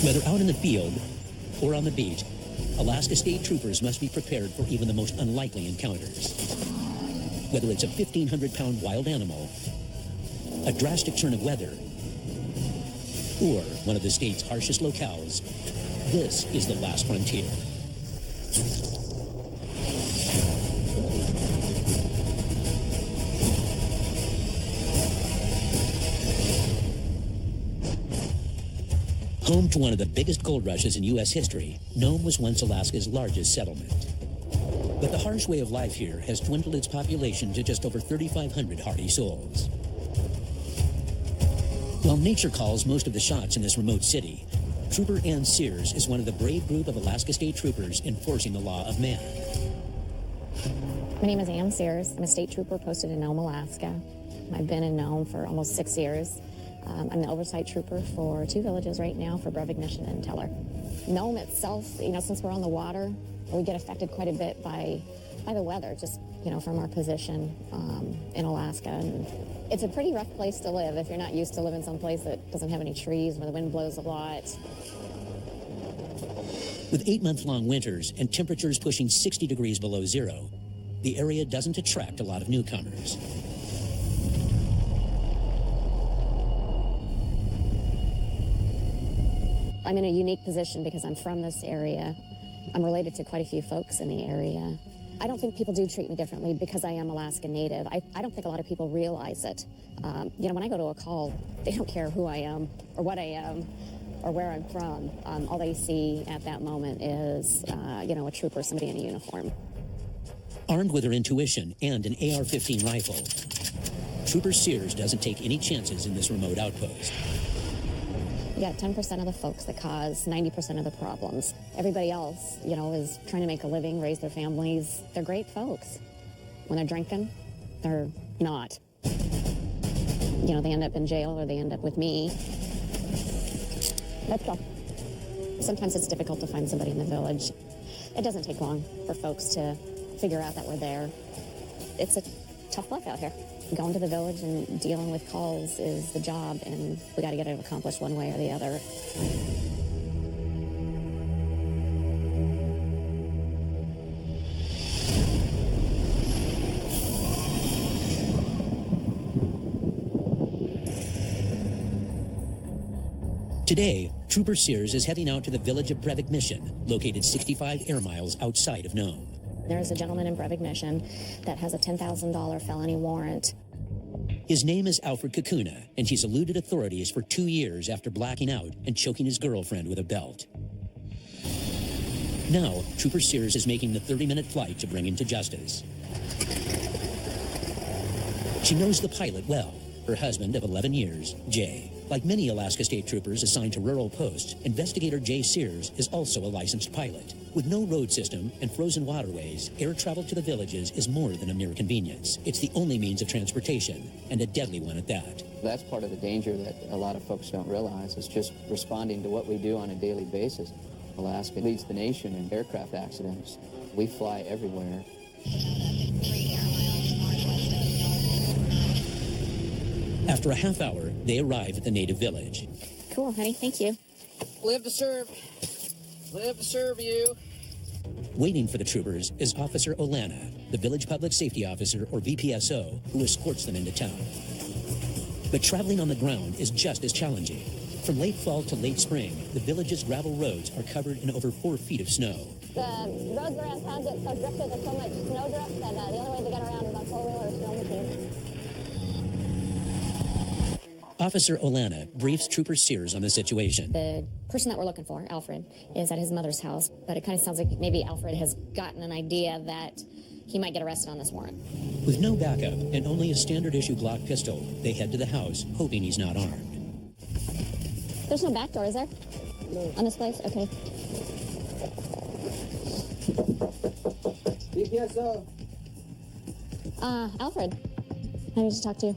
Whether out in the field or on the beach, Alaska State Troopers must be prepared for even the most unlikely encounters. Whether it's a 1,500-pound wild animal, a drastic turn of weather, or one of the state's harshest locales, this is the last frontier. Home to one of the biggest gold rushes in U.S. history, Nome was once Alaska's largest settlement. But the harsh way of life here has dwindled its population to just over 3,500 hardy souls. While nature calls most of the shots in this remote city, Trooper Ann Sears is one of the brave group of Alaska State Troopers enforcing the law of man. My name is Ann Sears. I'm a state trooper posted in Nome, Alaska. I've been in Nome for almost 6 years. I'm the oversight trooper for 2 villages right now for Breivik Mission and Teller. Nome itself, since we're on the water, we get affected quite a bit by the weather, just, from our position in Alaska. And it's a pretty rough place to live if you're not used to living someplace that doesn't have any trees, where the wind blows a lot. With 8-month-long winters and temperatures pushing 60 degrees below zero, the area doesn't attract a lot of newcomers. I'm in a unique position because I'm from this area. I'm related to quite a few folks in the area. I don't think people do treat me differently because I am Alaska Native. I don't think a lot of people realize it. When I go to a call, they don't care who I am or what I am or where I'm from. All they see at that moment is, a trooper, somebody in a uniform. Armed with her intuition and an AR-15 rifle, Trooper Sears doesn't take any chances in this remote outpost. You got 10% of the folks that cause 90% of the problems. Everybody else, is trying to make a living, raise their families. They're great folks. When they're drinking, they're not. They end up in jail or they end up with me. Let's go. Sometimes it's difficult to find somebody in the village. It doesn't take long for folks to figure out that we're there. It's a tough life out here. Going to the village and dealing with calls is the job, and we got to get it accomplished one way or the other. Today, Trooper Sears is heading out to the village of Breivik Mission, located 65 air miles outside of Nome. There's a gentleman in Breivik Mission that has a $10,000 felony warrant. His name is Alfred Kakuna, and he's eluded authorities for 2 years after blacking out and choking his girlfriend with a belt. Now, Trooper Sears is making the 30-minute flight to bring him to justice. She knows the pilot well, her husband of 11 years, Jay. Like many Alaska State Troopers assigned to rural posts, Investigator Jay Sears is also a licensed pilot. With no road system and frozen waterways, air travel to the villages is more than a mere convenience. It's the only means of transportation, and a deadly one at that. That's part of the danger that a lot of folks don't realize, is just responding to what we do on a daily basis. Alaska leads the nation in aircraft accidents. We fly everywhere. After a half hour, they arrive at the native village. Cool, honey, thank you. Live to serve. Live to serve you. Waiting for the troopers is Officer Olana, the village public safety officer, or VPSO, who escorts them into town. But traveling on the ground is just as challenging. From late fall to late spring, the village's gravel roads are covered in over 4 feet of snow. The roads around town get so drifted, there's so much snowdrift that the only way to get around is on four-wheeler or snow machines. Officer Olana briefs Trooper Sears on the situation. The person that we're looking for, Alfred, is at his mother's house, but it kind of sounds like maybe Alfred has gotten an idea that he might get arrested on this warrant. With no backup and only a standard-issue Glock pistol, they head to the house, hoping he's not armed. There's no back door, is there? No. On this place? Okay. VPSO. Alfred, I need to talk to you.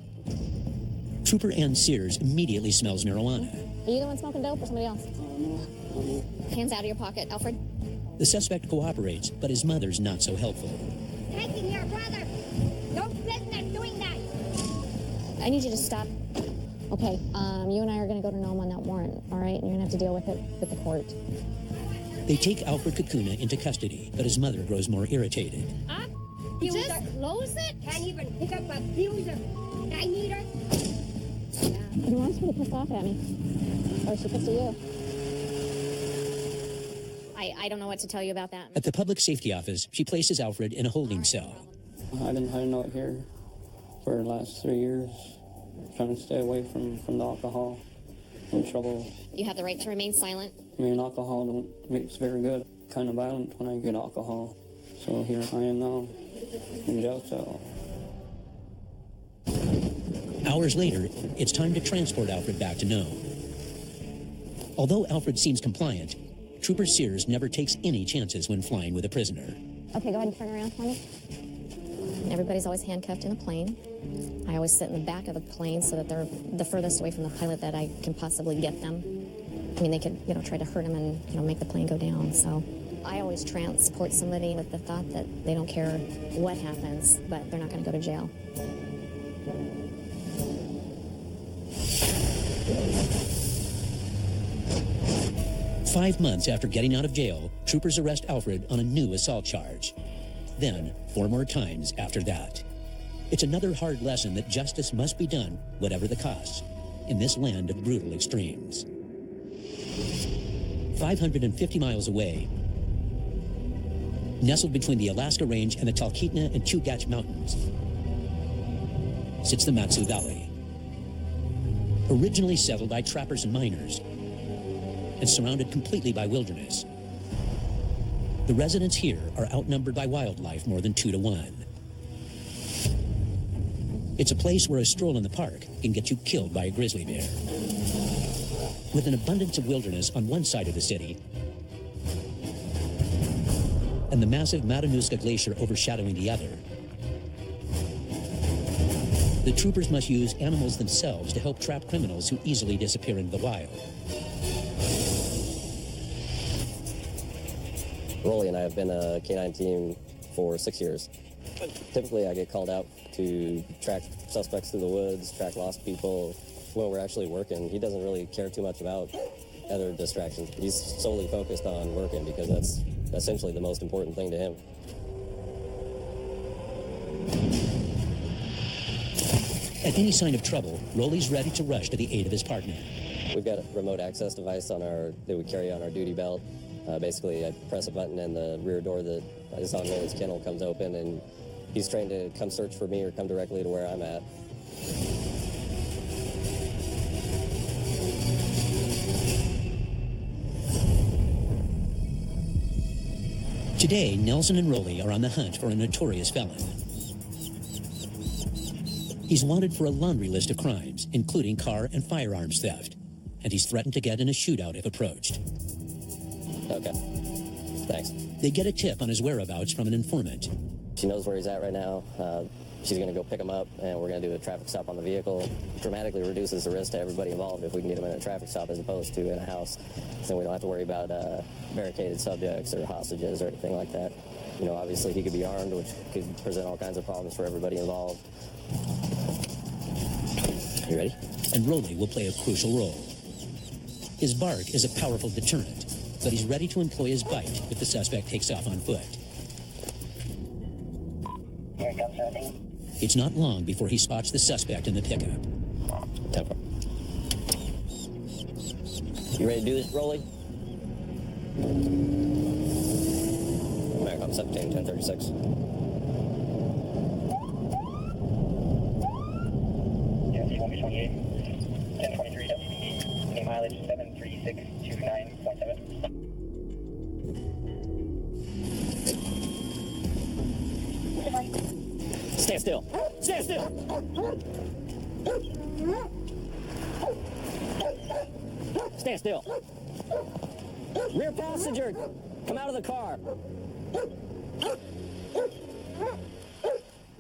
Trooper Ann Sears immediately smells marijuana. Are you the one smoking dope or somebody else? Hands out of your pocket, Alfred. The suspect cooperates, but his mother's not so helpful. Taking your brother. No business doing that. I need you to stop Okay, you and I are going to go to Nome on that warrant, all right? And you're going to have to deal with it with the court. They take Alfred Kakuna into custody, but his mother grows more irritated. Just close it? Can't even pick up a fuse or I need her. He wants her to piss off at me. Or she pissed at you. I don't know what to tell you about that. At the public safety office, she places Alfred in a holding cell. I've been out here for the last 3 years, trying to stay away from the alcohol and trouble. You have the right to remain silent. I mean, alcohol don't makes very good. Kind of violent when I get alcohol. So here I am now in jail cell. Hours later, it's time to transport Alfred back to Nome. Although Alfred seems compliant, Trooper Sears never takes any chances when flying with a prisoner. Okay, go ahead and turn around for me. Everybody's always handcuffed in the plane. I always sit in the back of the plane so that they're the furthest away from the pilot that I can possibly get them. I mean, they could, try to hurt him and, make the plane go down. So I always transport somebody with the thought that they don't care what happens, but they're not going to go to jail. Five months after getting out of jail, troopers arrest Alfred on a new assault charge. Then, 4 more times after that. It's another hard lesson that justice must be done, whatever the cost, in this land of brutal extremes. 550 miles away, nestled between the Alaska Range and the Talkeetna and Chugach Mountains, sits the Matsu Valley. Originally settled by trappers and miners, and surrounded completely by wilderness, the residents here are outnumbered by wildlife more than 2 to 1. It's a place where a stroll in the park can get you killed by a grizzly bear. With an abundance of wilderness on one side of the city, and the massive Matanuska Glacier overshadowing the other, the troopers must use animals themselves to help trap criminals who easily disappear into the wild. Rolly and I have been a K-9 team for 6 years. Typically, I get called out to track suspects through the woods, track lost people. When we're actually working, he doesn't really care too much about other distractions. He's solely focused on working because that's essentially the most important thing to him. At any sign of trouble, Rolly's ready to rush to the aid of his partner. We've got a remote access device that we carry on our duty belt. Basically, I press a button and the rear door that is on Rolly's kennel comes open, and he's trained to come search for me or come directly to where I'm at. Today, Nelson and Rolly are on the hunt for a notorious felon. He's wanted for a laundry list of crimes, including car and firearms theft, and he's threatened to get in a shootout if approached. Okay. Thanks. They get a tip on his whereabouts from an informant. She knows where he's at right now. She's going to go pick him up, and we're going to do a traffic stop on the vehicle. Dramatically reduces the risk to everybody involved if we can get him in a traffic stop as opposed to in a house. So we don't have to worry about barricaded subjects or hostages or anything like that. Obviously he could be armed, which could present all kinds of problems for everybody involved. You ready? And Rolly will play a crucial role. His bark is a powerful deterrent, but he's ready to employ his bite if the suspect takes off on foot. Here comes nothing. It's not long before he spots the suspect in the pickup. Tempo. You ready to do this, Rolly? Americom 17, 1036. Yeah, C-128, 1023 WPD, any mileage 73629.7. Stand still. Stand still. Stand still. Rear passenger, come out of the car.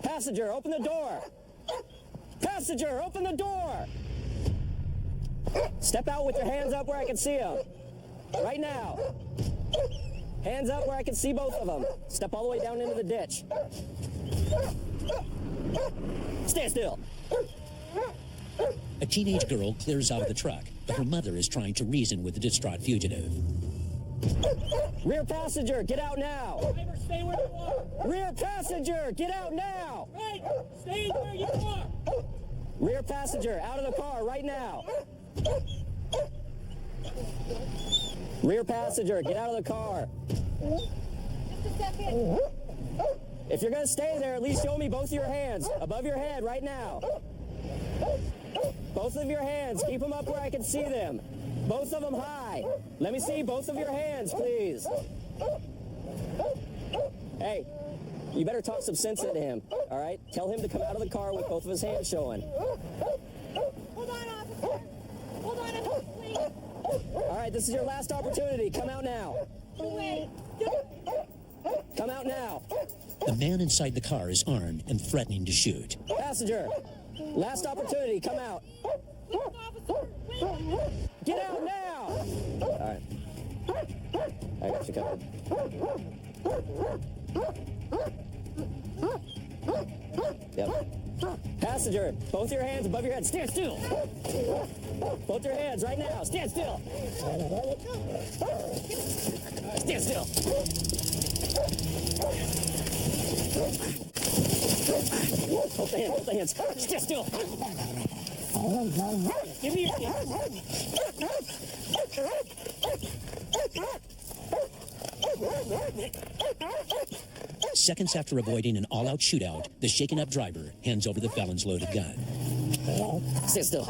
Passenger, open the door. Passenger, open the door. Step out with your hands up where I can see them. Right now. Hands up where I can see both of them. Step all the way down into the ditch. Stand still. A teenage girl clears out of the truck, but her mother is trying to reason with the distraught fugitive. Rear passenger, get out now! Driver, stay where you are! Rear passenger, get out now! Right! Stay where you are! Rear passenger, out of the car right now! Rear passenger, get out of the car! Just a second. If you're gonna stay there, at least show me both of your hands above your head right now. Both of your hands, keep them up where I can see them. Both of them high. Let me see both of your hands, please. Hey, you better talk some sense into him, all right? Tell him to come out of the car with both of his hands showing. Hold on, officer. Hold on, officer, please. All right, this is your last opportunity. Come out now. Wait. Come out now. The man inside the car is armed and threatening to shoot. Passenger, last opportunity. Come out. Officer, wait. Get out now! All right. I got you covered. Yep. Passenger, both your hands above your head. Stand still. Both your hands right now. Stand still. Stand still. Both the hands. Both the hands. Stand still. Give me your hands. Seconds after avoiding an all-out shootout, the shaken-up driver hands over the felon's loaded gun. Stand still.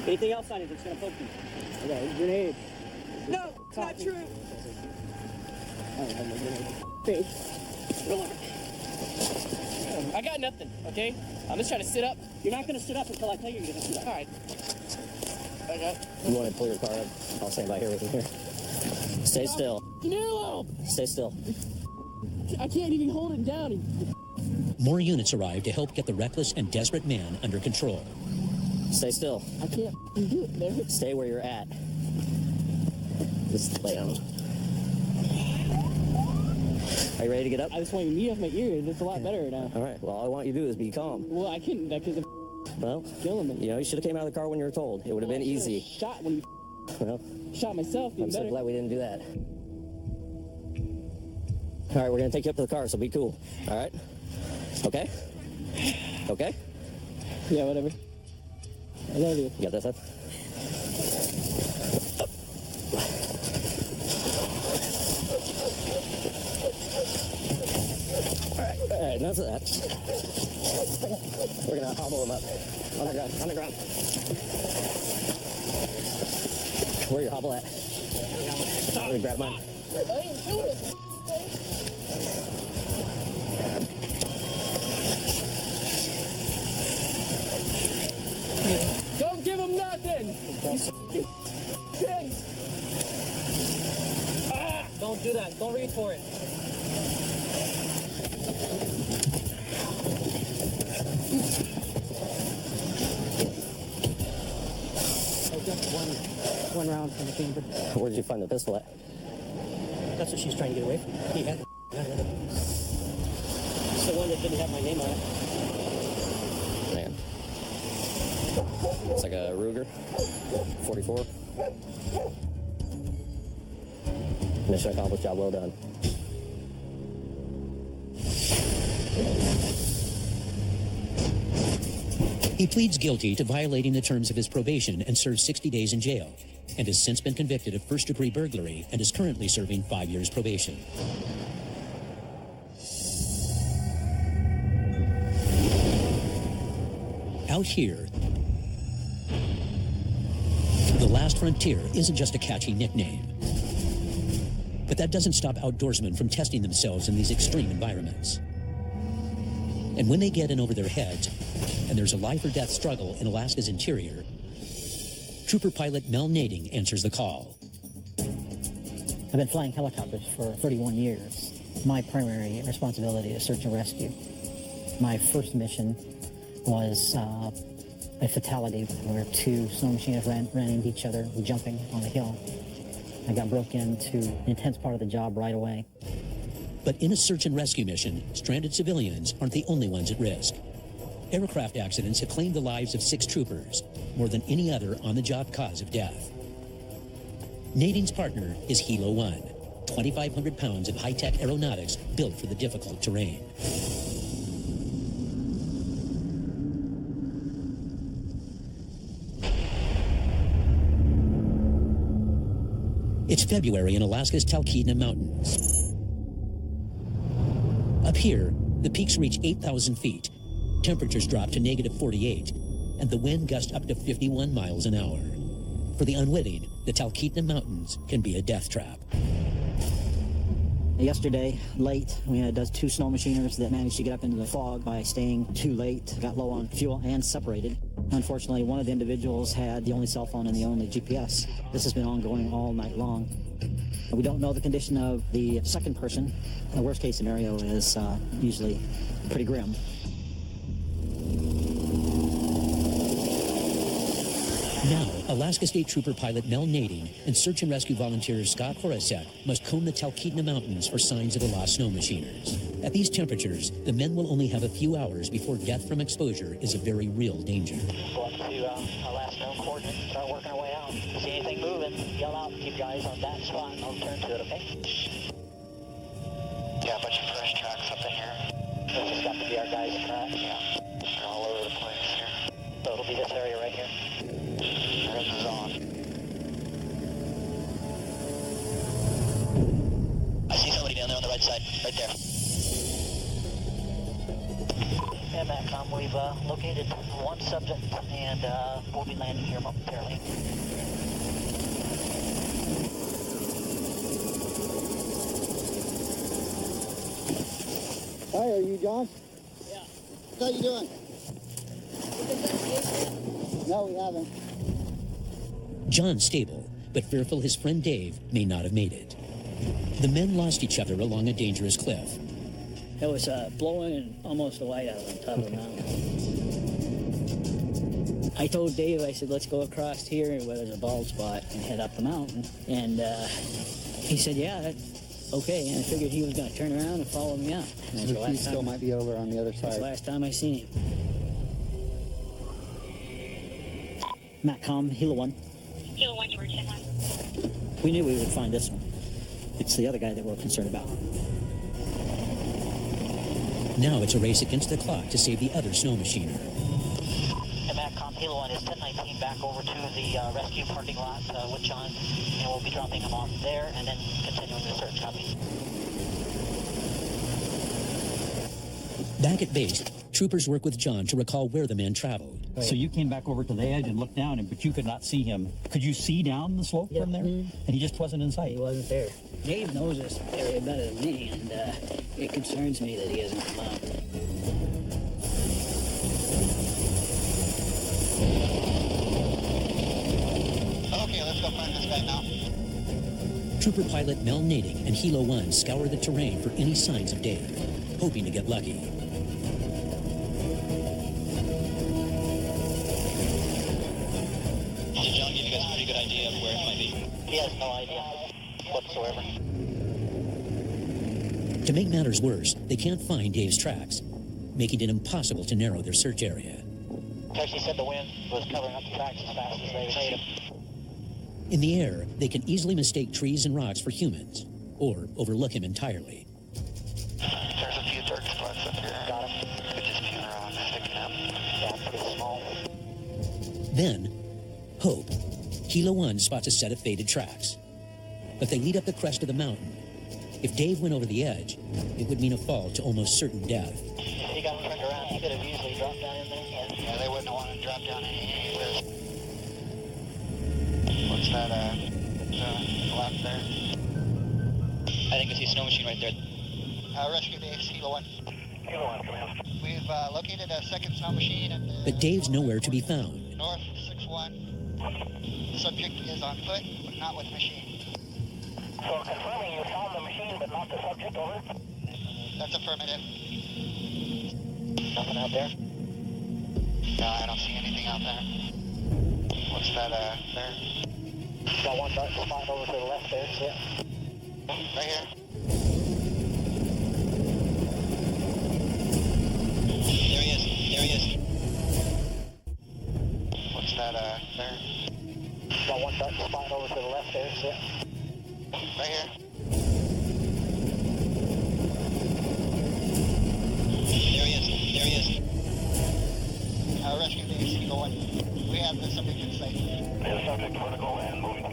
Anything else on it that's gonna poke you? I got a grenade. No, it's not true. I got nothing, okay? I'm just trying to sit up. You're not gonna sit up until I tell you you're gonna sit up. All right. Okay. You want to pull your car up? I'll stand by here with you here. Stay still. No! Stay still. I can't even hold it down. More units arrive to help get the reckless and desperate man under control. Stay still. I can't do it, man. Stay where you're at. Just lay down. Are you ready to get up? I just want your knee off my ear. It's a lot better now. All right. Well, all I want you to do is be calm. Well, I couldn't because Well, killing me. you know, you should have came out of the car when you were told. It would have been easy. Shot when you Well, shot myself. I'm so Better. glad we didn't do that. All right, we're going to take you up to the car, so be cool. All right? Okay? Okay? Yeah, whatever. I love you. You got this up? All right, enough of that. We're going to hobble him up. On the ground, on the ground. Where your hobble at? Let me grab mine. Don't give him nothing! You pig! Don't do that. Don't reach for it. One round from the chamber. Where did you find the pistol at? That's what she's trying to get away from. He had it. It's the one that didn't have my name on it. Man. It's like a Ruger 44. Mission accomplished, job well done. He pleads guilty to violating the terms of his probation and serves 60 days in jail, and has since been convicted of first-degree burglary and is currently serving 5 years probation. Out here, the Last Frontier isn't just a catchy nickname. But that doesn't stop outdoorsmen from testing themselves in these extreme environments. And when they get in over their heads, and there's a life-or-death struggle in Alaska's interior, Trooper Pilot Mel Nading answers the call. I've been flying helicopters for 31 years. My primary responsibility is search and rescue. My first mission was a fatality where two snow machinists ran into each other, jumping on a hill. I got broke into an intense part of the job right away. But in a search and rescue mission, stranded civilians aren't the only ones at risk. Aircraft accidents have claimed the lives of 6 troopers, more than any other on-the-job cause of death. Nading's partner is Hilo 1, 2,500 pounds of high-tech aeronautics built for the difficult terrain. It's February in Alaska's Talkeetna Mountains. Up here, the peaks reach 8,000 feet. Temperatures drop to -48, and the wind gusts up to 51 miles an hour. For the unwitting, the Talkeetna Mountains can be a death trap. Yesterday, late, we had 2 snow machiners that managed to get up into the fog by staying too late, got low on fuel and separated. Unfortunately, one of the individuals had the only cell phone and the only GPS. This has been ongoing all night long. We don't know the condition of the second person. The worst case scenario is usually pretty grim. Now, Alaska State Trooper pilot Mel Nading and search and rescue volunteer Scott Horacek must comb the Talkeetna Mountains for signs of the lost snow machiners. At these temperatures, the men will only have a few hours before death from exposure is a very real danger. Go up to our last known coordinate, start working our way out. See anything moving, yell out, keep your eyes on that spot, and I'll turn to it, okay? Yeah, a bunch of fresh tracks up in here. This has got to be our guys in front. Yeah, they're all over the place here. So it'll be this area right here. This is on. I see somebody down there on the right side, right there. And Matcom, we've located one subject, and we'll be landing here momentarily. Hi, are you John? Yeah. How you doing? No, we haven't. John's stable, but fearful his friend Dave may not have made it. The men lost each other along a dangerous cliff. It was blowing and almost a whiteout on top of the mountain. I told Dave, I said, let's go across here where there's a bald spot and head up the mountain. And he said, yeah, that's okay. And I figured he was going to turn around and follow me up. And that's the He last still time, might be over on the other that's the side. last time I seen him. Matcom, Hilo 1. Hilo 1, you were 10-1. We knew we would find this one. It's the other guy that we're concerned about. Now it's a race against the clock to save the other snow machiner. And Matcom, Hilo 1 is 1019 back over to the rescue parking lot with John, and we'll be dropping him off there and then continuing the search. Copy. Back at base, troopers work with John to recall where the men traveled. So you came back over to the edge and looked down, but you could not see him. Could you see down the slope from there? And he just wasn't in sight. He wasn't there. Dave knows this area better than me, and it concerns me that he hasn't come out. Okay, let's go find this guy now. Trooper pilot Mel Nading and Hilo 1 scour the terrain for any signs of Dave, hoping to get lucky. Did John give you guys a pretty good idea of where it might be? He has no idea whatsoever. To make matters worse, they can't find Dave's tracks, making it impossible to narrow their search area. Actually said the wind was covering up the tracks as fast as they made them. In the air, they can easily mistake trees and rocks for humans, or overlook him entirely. There's a few dark spots up here. Got him. Could just be around sticking up. Yeah, pretty small. Then, hope. Hilo 1 spots a set of faded tracks. But they lead up the crest of the mountain. If Dave went over the edge, it would mean a fall to almost certain death. If he got turned around, he could have easily dropped down in there. Yeah, they wouldn't want to drop down anywhere. What's that, left there? I think I see a snow machine right there. Rescue base, Hilo 1. Hilo 1, come in. We've located a second snow machine at the But Dave's nowhere to be found. north 6-1. The subject is on foot, but not with machine. So confirming you found the machine, but not the subject, over? That's affirmative. Nothing out there? No, I don't see anything out there. What's that, there? Got one dark spot over to the left there, yeah. Right here. There he is. that there? Got one duck spot over to the left there, so Right here. There he is. There he is. Rescue base going. We have the subject in sight. the subject vertical and moving.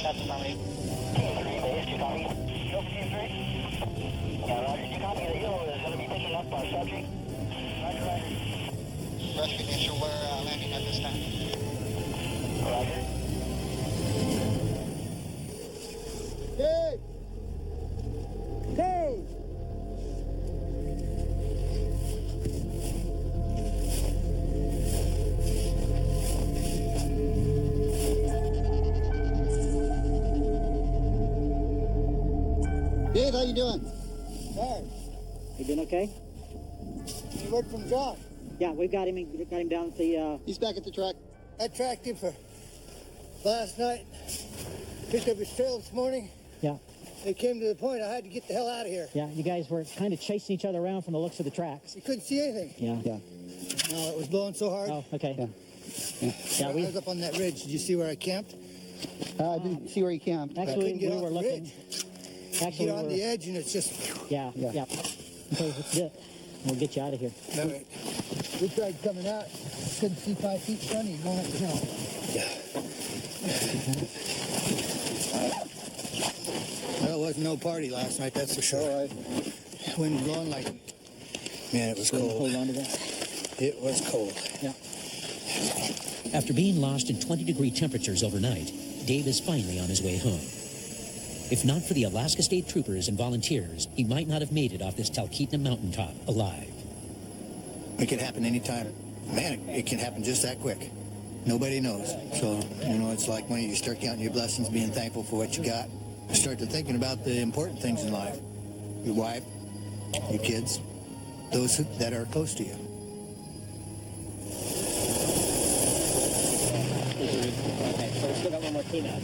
That's affirmative. Team 3 base, do you copy? Go for Team 3. Roger, do you copy? The Eagle is going to be picking up our subject. Roger, roger. Rescue base, we're landing at this time. Roger. Dave! Dave! Dave, how you doing? Good. You doing okay? You work from John? Yeah, we've got him down at the... He's back at the track. I tracked him for last night. Picked up his trail this morning. Yeah. It came to the point I had to get the hell out of here. Yeah, you guys were kind of chasing each other around from the looks of the tracks. You couldn't see anything. Yeah. Yeah. No, it was blowing so hard. Oh, okay. Yeah, I was up on that ridge. Did you see where I camped? I didn't see where you camped. Actually, we were looking... Ridge. Actually, get on the edge and it's just... Yeah. Okay, that's it. We'll get you out of here. All right. We tried coming out. Couldn't see 5 feet in front of you going up the hill. Well, it wasn't no party last night, that's for sure. Wind blowing like... Man, it was cold. Hold on to that. It was cold. Yeah. After being lost in 20-degree temperatures overnight, Dave is finally on his way home. If not for the Alaska State Troopers and volunteers, he might not have made it off this Talkeetna mountaintop alive. It can happen anytime. Man, it can happen just that quick. Nobody knows. So, it's like when you start counting your blessings, being thankful for what you got. Start to thinking about the important things in life. Your wife, your kids, those that are close to you. Okay, so we still got one more team out.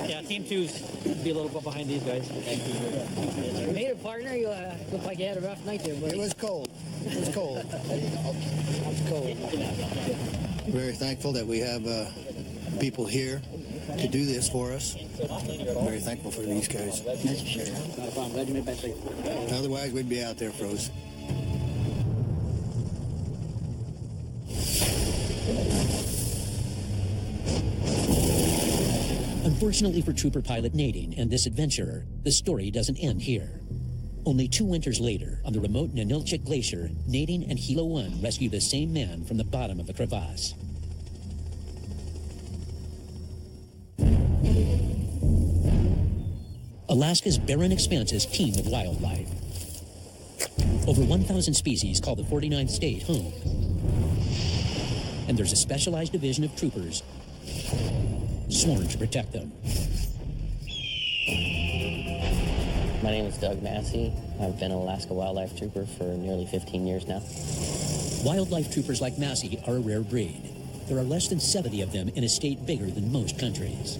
Yeah, Team 2's be a little bit behind these guys. You made it, partner. You look like you had a rough night there, buddy. It was cold. It was cold. It was cold. Very thankful that we have people here to do this for us. Very thankful for these guys. That's for sure. Not a problem. Glad you made it back safe. Otherwise, we'd be out there froze. Unfortunately for Trooper Pilot Nadine and this adventurer, the story doesn't end here. Only 2 winters later, on the remote Ninilchik Glacier, Nadine and Hilo 1 rescue the same man from the bottom of a crevasse. Alaska's barren expanses teem with wildlife. Over 1,000 species call the 49th state home. And there's a specialized division of troopers sworn to protect them. My name is Doug Massey. I've been an Alaska Wildlife Trooper for nearly 15 years now. Wildlife troopers like Massey are a rare breed. There are less than 70 of them in a state bigger than most countries.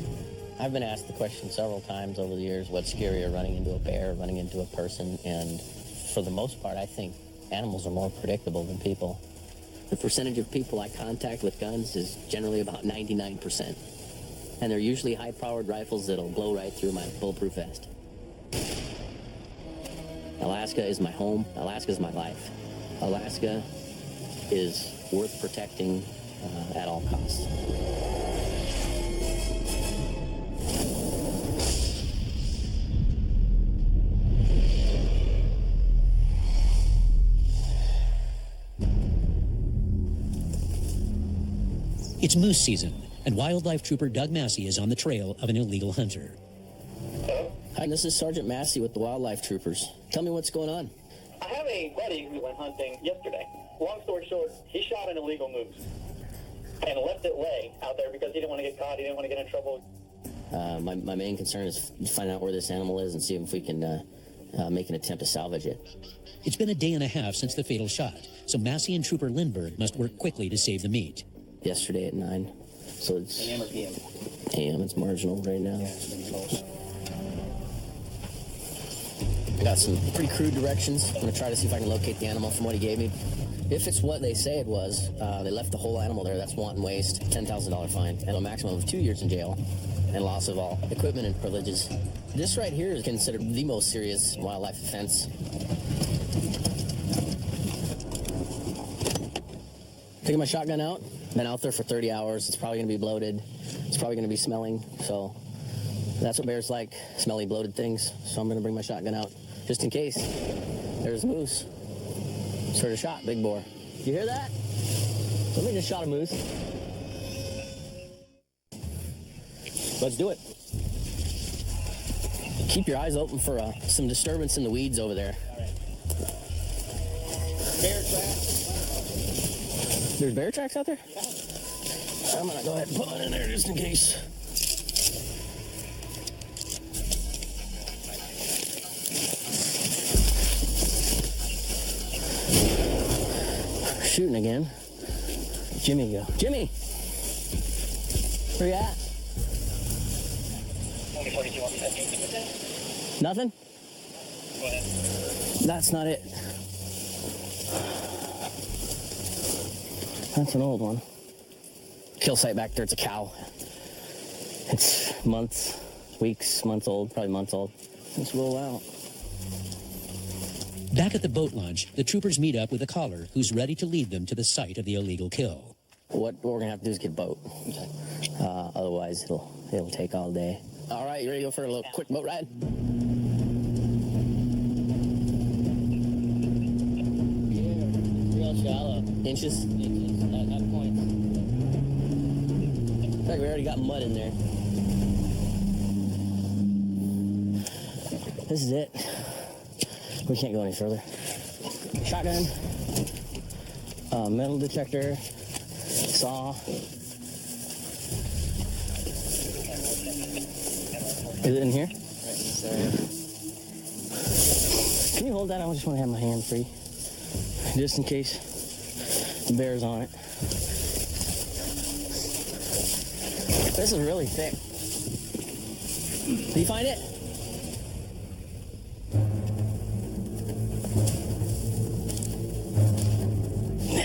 I've been asked the question several times over the years, what's scarier, running into a bear, running into a person? And for the most part, I think animals are more predictable than people. The percentage of people I contact with guns is generally about 99%. And they're usually high-powered rifles that'll blow right through my bulletproof vest. Alaska is my home. Alaska is my life. Alaska is worth protecting at all costs. It's moose season, and wildlife trooper Doug Massey is on the trail of an illegal hunter. Hi, this is Sergeant Massey with the Wildlife Troopers. Tell me what's going on. I have a buddy who went hunting yesterday. Long story short, he shot an illegal moose and left it lay out there because he didn't want to get caught, he didn't want to get in trouble. My main concern is find out where this animal is and see if we can make an attempt to salvage it. It's been a day and a half since the fatal shot, so Massey and Trooper Lindbergh must work quickly to save the meat. Yesterday at 9, so it's... AM or PM? AM, it's marginal right now. Yeah, it's been close. I got some pretty crude directions. I'm going to try to see if I can locate the animal from what he gave me. If it's what they say it was, they left the whole animal there, that's wanton waste, $10,000 fine, and a maximum of 2 years in jail, and loss of all equipment and privileges. This right here is considered the most serious wildlife offense. Taking my shotgun out, been out there for 30 hours, it's probably gonna be bloated, it's probably gonna be smelling, so that's what bears like, smelly, bloated things, so I'm gonna bring my shotgun out, just in case there's a moose. Just heard a shot, big boar. You hear that? Somebody just shot a moose. Let's do it. Keep your eyes open for some disturbance in the weeds over there. Bear tracks. There's bear tracks out there? I'm gonna go ahead and put one in there just in case. Shooting again. Jimmy, go. Jimmy! Where you at? Nothing? Go ahead. That's not it. That's an old one. Kill site back there, it's a cow. It's months, weeks, months old, probably months old. Let's roll out. Back at the boat launch, the troopers meet up with a caller who's ready to lead them to the site of the illegal kill. What we're gonna have to do is get a boat. Otherwise, it'll take all day. All right, you ready to go for a little quick boat ride? Yeah, real shallow. Inches? Inches at points. Looks like we already got mud in there. This is it. We can't go any further. Shotgun, metal detector, saw. Is it in here? Can you hold that? I just want to have my hand free. Just in case the bear's on it. This is really thick. Did you find it?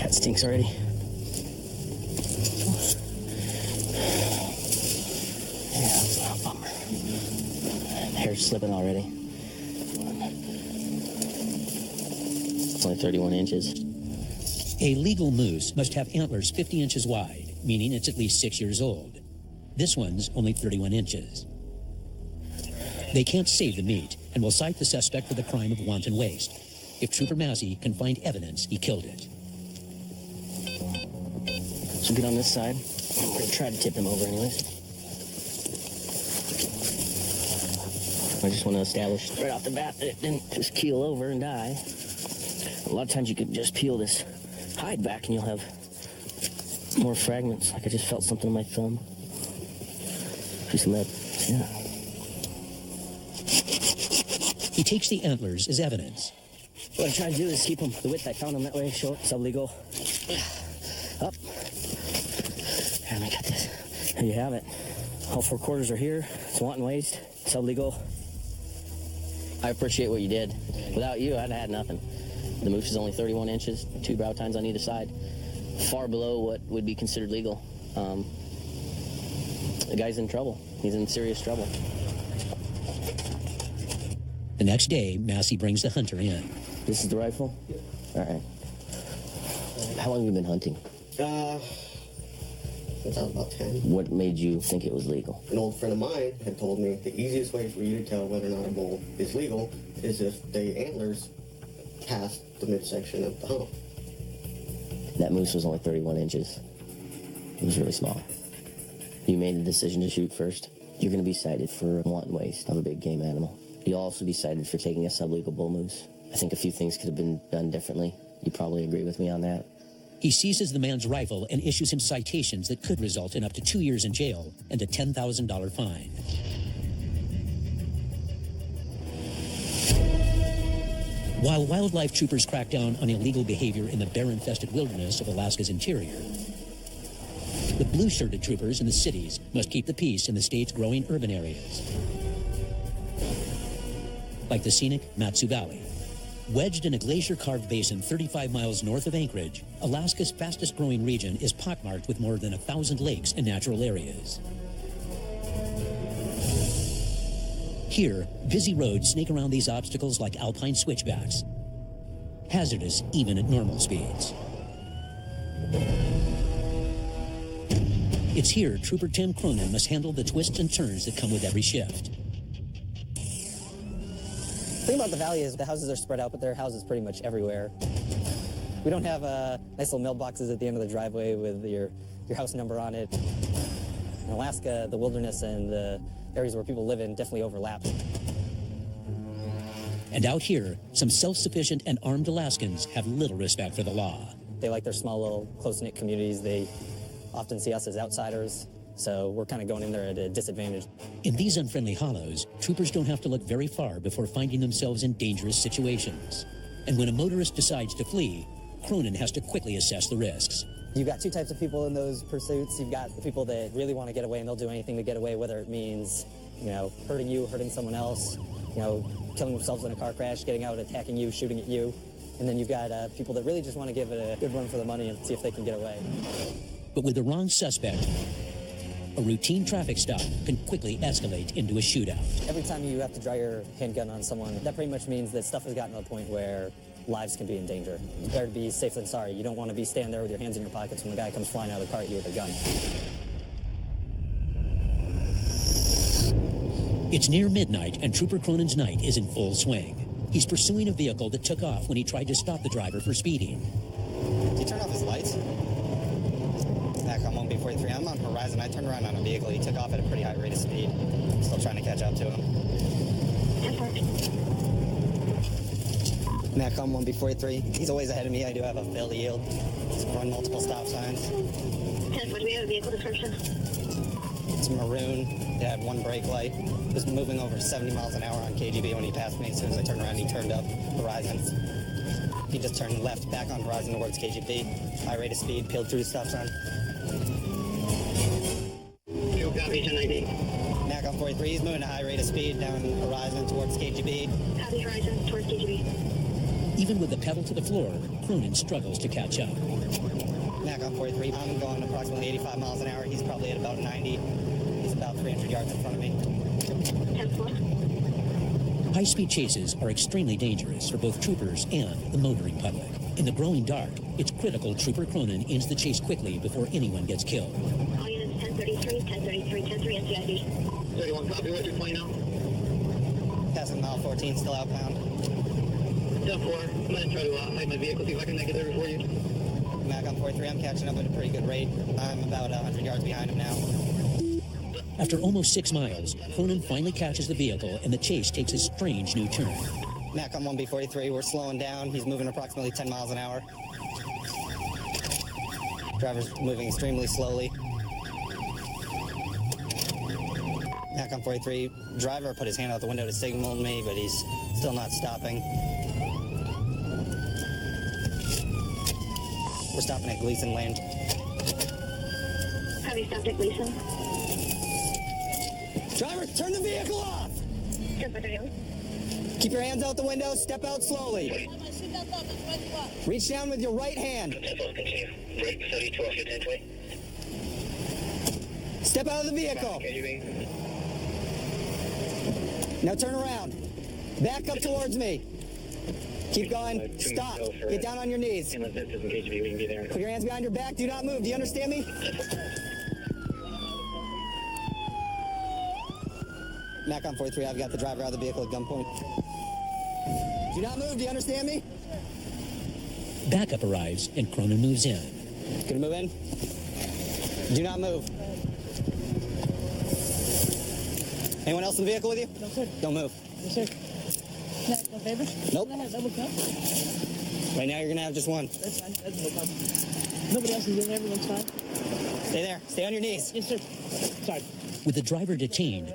That stinks already. Yeah, that's a bummer. Hair's slipping already. It's only 31 inches. A legal moose must have antlers 50 inches wide, meaning it's at least 6 years old. This one's only 31 inches. They can't save the meat and will cite the suspect for the crime of wanton waste if Trooper Massey can find evidence he killed it. So get on this side. I'm going to try to tip him over anyways. I just want to establish right off the bat that it didn't just keel over and die. A lot of times you could just peel this hide back and you'll have more fragments. Like I just felt something on my thumb. Piece of lead. Yeah. He takes the antlers as evidence. What I try to do is keep them the width I found them that way. Show it sublegal. Up. Here, let me cut this. There you have it. All 4 quarters are here. It's wanton waste. Sublegal. I appreciate what you did. Without you, I'd have had nothing. The moose is only 31 inches, 2 brow tines on either side. Far below what would be considered legal. The guy's in trouble. He's in serious trouble. The next day, Massey brings the hunter in. This is the rifle? All right. How long have you been hunting? Since I was about 10. What made you think it was legal? An old friend of mine had told me the easiest way for you to tell whether or not a bull is legal is if the antlers pass the midsection of the hump. That moose was only 31 inches. It was really small. You made the decision to shoot first. You're going to be cited for wanton waste of a big game animal. You'll also be cited for taking a sublegal bull moose. I think a few things could have been done differently. You probably agree with me on that. He seizes the man's rifle and issues him citations that could result in up to 2 years in jail and a $10,000 fine. While wildlife troopers crack down on illegal behavior in the bear-infested wilderness of Alaska's interior, the blue-shirted troopers in the cities must keep the peace in the state's growing urban areas, like the scenic Matsu Valley. Wedged in a glacier-carved basin 35 miles north of Anchorage, Alaska's fastest-growing region is pockmarked with more than 1,000 lakes and natural areas. Here, busy roads snake around these obstacles like alpine switchbacks, hazardous even at normal speeds. It's here Trooper Tim Cronin must handle the twists and turns that come with every shift. The thing about the valley is the houses are spread out, but there are houses pretty much everywhere. We don't have nice little mailboxes at the end of the driveway with your house number on it. In Alaska, the wilderness and the areas where people live in definitely overlap. And out here, some self-sufficient and armed Alaskans have little respect for the law. They like their small little close-knit communities. They often see us as outsiders, so we're kind of going in there at a disadvantage. In these unfriendly hollows, troopers don't have to look very far before finding themselves in dangerous situations. And when a motorist decides to flee, Cronin has to quickly assess the risks. You've got two types of people in those pursuits. You've got the people that really want to get away, and they'll do anything to get away, whether it means, hurting you, hurting someone else, killing themselves in a car crash, getting out, attacking you, shooting at you. And then you've got people that really just want to give it a good run for the money and see if they can get away. But with the wrong suspect, a routine traffic stop can quickly escalate into a shootout. Every time you have to draw your handgun on someone, that pretty much means that stuff has gotten to the point where lives can be in danger. It's better to be safe than sorry. You don't want to be standing there with your hands in your pockets when the guy comes flying out of the car at you with a gun. It's near midnight, and Trooper Cronin's night is in full swing. He's pursuing a vehicle that took off when he tried to stop the driver for speeding. Did he turn off his lights? Back on 1B43. I'm on Horizon. I turned around on a vehicle. He took off at a pretty high rate of speed. Still trying to catch up to him. Mac on 1B43. He's always ahead of me. I do have a failed yield. He's run multiple stop signs. 10, do we have a vehicle description? It's maroon. It had one brake light. It was moving over 70 miles an hour on KGB when he passed me. As soon as I turned around, he turned up Horizon. He just turned left back on Horizon towards KGB. High rate of speed, peeled through the stop sign. Fuel copy, 1090. Mac on 43, he's moving at a high rate of speed down Horizon towards KGB. Copy Horizon towards KGB. Even with the pedal to the floor, Cronin struggles to catch up. Mac on 43, I'm going approximately 85 miles an hour. He's probably at about 90. He's about 300 yards in front of me. 10-4. High-speed chases are extremely dangerous for both troopers and the motoring public. In the growing dark, it's critical Trooper Cronin ends the chase quickly before anyone gets killed. All units 1033, 1033, 10-3, NCID. 31 copy, what's your point now? Passing mile 14, still outbound. 10-4, I'm going to try to hide my vehicle, see if I can make it there before you. Mac on 43, I'm catching up at a pretty good rate. I'm about 100 yards behind him now. After almost 6 miles, Cronin finally catches the vehicle and the chase takes a strange new turn. Mac on 1B43, we're slowing down. He's moving approximately 10 miles an hour. Driver's moving extremely slowly. Mac on 43, driver put his hand out the window to signal me, but he's still not stopping. We're stopping at Gleason Lane. Have you stopped at Gleason? Driver, turn the vehicle off! 10-4. Keep your hands out the window, step out slowly. Reach down with your right hand. Step out of the vehicle. Now turn around. Back up towards me. Keep going. Stop. Get down on your knees. Put your hands behind your back. Do not move. Do you understand me? Mac on 43, I've got the driver out of the vehicle at gunpoint. Do not move. Do you understand me? Backup arrives and Cronin moves in. Gonna move in? Do not move. Anyone else in the vehicle with you? No, sir. Don't move. No, sir. No favor? Nope. No, double cup. Right now you're gonna have just one. That's fine. That's no problem. Nobody else is in there. Everyone's fine. Stay there. Stay on your knees. Yes, sir. Sorry. With the driver detained,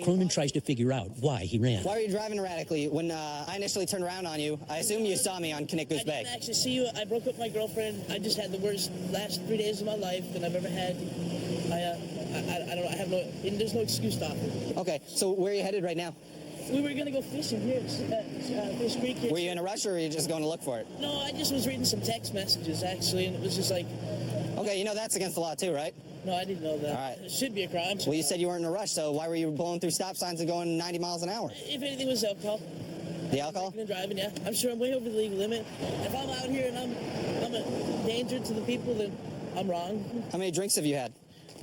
Cronin tries to figure out why he ran. Why were you driving erratically? When I initially turned around on you, I assume you saw me on Knick-Goose Bay. I didn't actually see you. I broke up with my girlfriend. I just had the worst last 3 days of my life that I've ever had. I don't know. I have no. There's no excuse to offer. Okay, so where are you headed right now? We were gonna go fishing here at Fish Creek here. Were you in a rush or were you just going to look for it? No, I just was reading some text messages actually, and it was just like. Okay, you know that's against the law too, right? No, I didn't know that. All right. It should be a crime. Well, you said you weren't in a rush, so why were you blowing through stop signs and going 90 miles an hour? If anything was alcohol. The alcohol? Drinking and driving, yeah. I'm sure I'm way over the legal limit. If I'm out here and I'm a danger to the people, then I'm wrong. How many drinks have you had?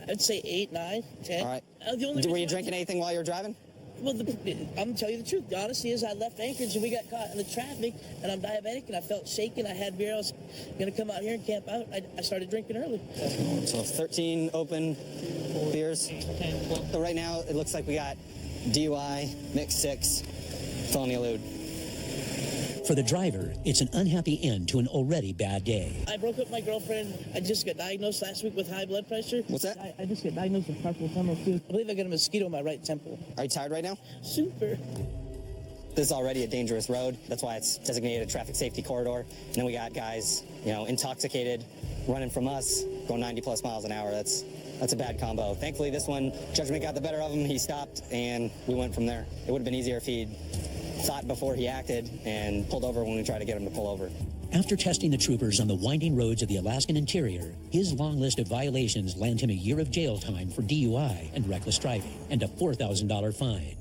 I'd say 8, 9, 10. All right. The Were you drinking anything while you were driving? Well, I'm going to tell you the truth. The honesty is I left Anchorage and we got caught in the traffic, and I'm diabetic, and I felt shaking. I had beer. I was going to come out here and camp out. I started drinking early. So 13 open beers. So right now, it looks like we got DUI, mixed 6, felony elude. For the driver, it's an unhappy end to an already bad day. I broke up with my girlfriend. I just got diagnosed last week with high blood pressure. What's that? I just got diagnosed with carpal tunnel, too. I believe I got a mosquito in my right temple. Are you tired right now? Super. This is already a dangerous road. That's why it's designated a traffic safety corridor. And then we got guys, intoxicated, running from us, going 90 plus miles an hour. That's a bad combo. Thankfully, this one, judgment got the better of him. He stopped, and we went from there. It would have been easier if he'd thought before he acted and pulled over when we tried to get him to pull over. After testing the troopers on the winding roads of the Alaskan interior, his long list of violations land him a year of jail time for DUI and reckless driving and a $4,000 fine.